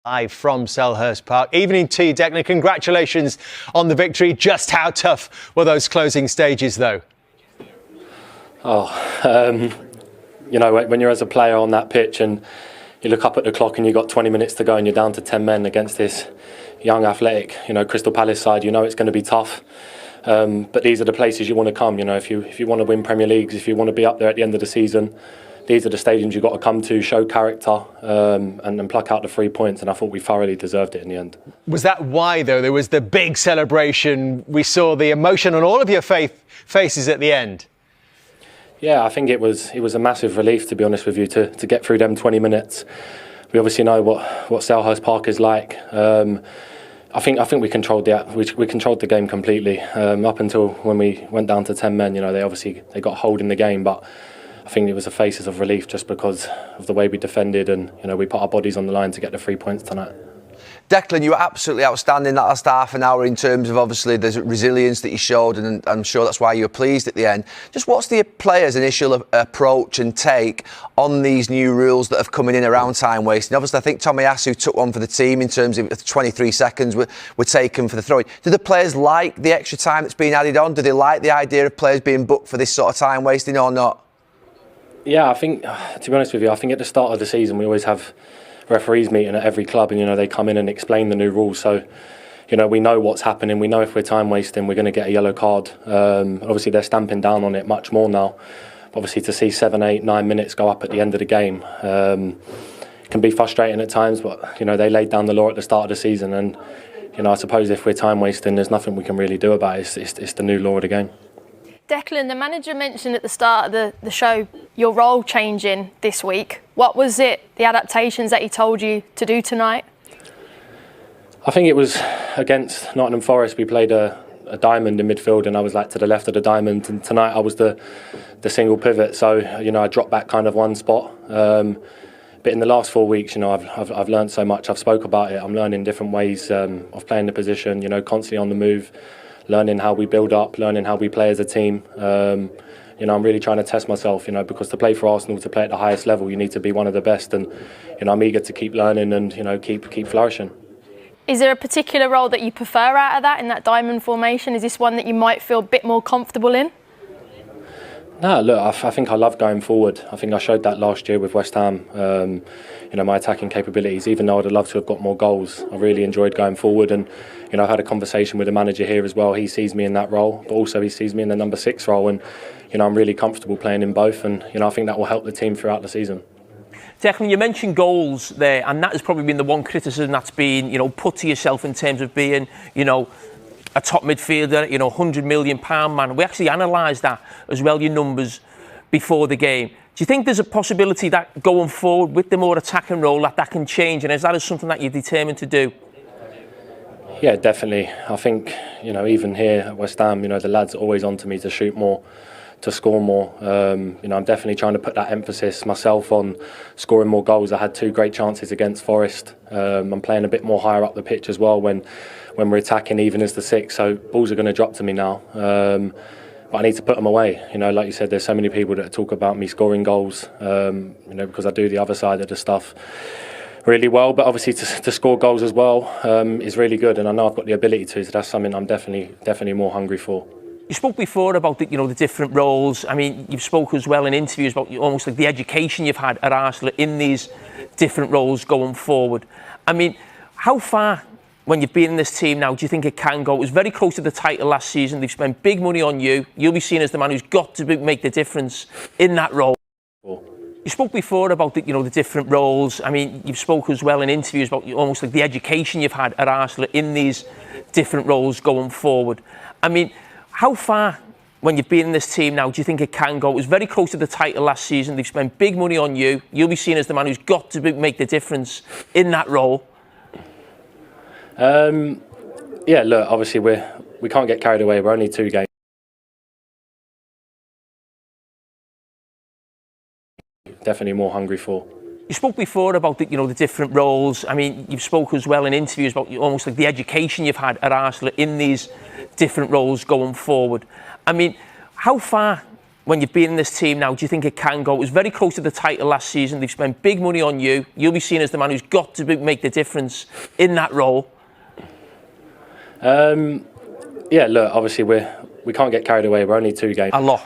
Live from Selhurst Park. Evening to you, Declan. Congratulations on the victory. Just how tough were those closing stages, though? You know, when you're as a player on that pitch and you look up at the clock and you've got 20 minutes to go and you're down to 10 men against this young, athletic, Crystal Palace side, it's going to be tough. But these are the places you want to come. If you want to win Premier Leagues, if you want to be up there at the end of the season, these are the stadiums you've got to come to, show character, and pluck out the 3 points. And I thought we thoroughly deserved it in the end. Was that why, though, there was the big celebration? We saw the emotion on all of your faces at the end. Yeah, I think it was a massive relief, to be honest with you, to get through them 20 minutes. We obviously know what Selhurst Park is like. I think we controlled the game completely up until when we went down to 10 men. They got hold in the game, but I think it was a faces of relief just because of the way we defended and we put our bodies on the line to get the 3 points tonight. Declan, you were absolutely outstanding that last half an hour in terms of obviously the resilience that you showed, and I'm sure that's why you were pleased at the end. Just what's the players' initial approach and take on these new rules that have come in around time wasting? Obviously, I think Tomiyasu took one for the team in terms of 23 seconds were taken for the throw-in. Do the players like the extra time that's been added on? Do they like the idea of players being booked for this sort of time wasting or not? Yeah, I think, to be honest with you, I think at the start of the season we always have referees meeting at every club and they come in and explain the new rules, so we know what's happening. We know if we're time wasting we're going to get a yellow card. Obviously they're stamping down on it much more now. Obviously to see 7, 8, 9 minutes go up at the end of the game can be frustrating at times, but they laid down the law at the start of the season, and I suppose if we're time wasting there's nothing we can really do about it. It's the new law of the game. Declan, the manager mentioned at the start of the show your role changing this week. What was it, the adaptations that he told you to do tonight? I think it was against Nottingham Forest. We played a diamond in midfield and I was like to the left of the diamond, and tonight I was the single pivot, so I dropped back kind of one spot. But in the last 4 weeks, I've learned so much. I've spoke about it. I'm learning different ways of playing the position, constantly on the move, learning how we build up, learning how we play as a team. I'm really trying to test myself, because to play for Arsenal, to play at the highest level, you need to be one of the best, and I'm eager to keep learning and keep flourishing. Is there a particular role that you prefer out of that, in that diamond formation? Is this one that you might feel a bit more comfortable in? No, look, I think I love going forward. I think I showed that last year with West Ham. My attacking capabilities, even though I'd have loved to have got more goals, I really enjoyed going forward. And I've had a conversation with the manager here as well. He sees me in that role, but also he sees me in the number 6 role. And I'm really comfortable playing in both. And I think that will help the team throughout the season. Declan, you mentioned goals there, and that has probably been the one criticism that's been, put to yourself in terms of being, a top midfielder, £100 million man. We actually analysed that as well, your numbers before the game. Do you think there's a possibility that going forward with the more attacking role that can change, and is that something that you're determined to do? Yeah, definitely. I think, even here at West Ham, the lads are always on to me to shoot more, to score more. I'm definitely trying to put that emphasis myself on scoring more goals. I had 2 great chances against Forest. I'm playing a bit more higher up the pitch as well when we're attacking, even as the 6. So balls are going to drop to me now. But I need to put them away. Like you said, there's so many people that talk about me scoring goals, because I do the other side of the stuff really well. But obviously to score goals as well is really good, and I know I've got the ability to. So that's something I'm definitely more hungry for. You spoke before about the different roles. I mean, you've spoken as well in interviews about almost like the education you've had at Arsenal in these different roles going forward. I mean, how far, when you've been in this team now, do you think it can go? It was very close to the title last season. They've spent big money on you. You'll be seen as the man who's got to make the difference in that role. You spoke before about the different roles. I mean, you've spoken as well in interviews about almost like the education you've had at Arsenal in these different roles going forward. I mean, how far, when you've been in this team now, do you think it can go? It was very close to the title last season. They've spent big money on you. You'll be seen as the man who's got to make the difference in that role. Yeah, look, obviously we can't get carried away. We're only 2 games. Definitely more hungry for. You spoke before about the different roles. I mean, you've spoken as well in interviews about almost like the education you've had at Arsenal in these different roles going forward. I mean, how far, when you've been in this team now, do you think it can go? It was very close to the title last season. They've spent big money on you. You'll be seen as the man who's got to make the difference in that role. Yeah, look, obviously we can't get carried away. We're only 2 games. A lot.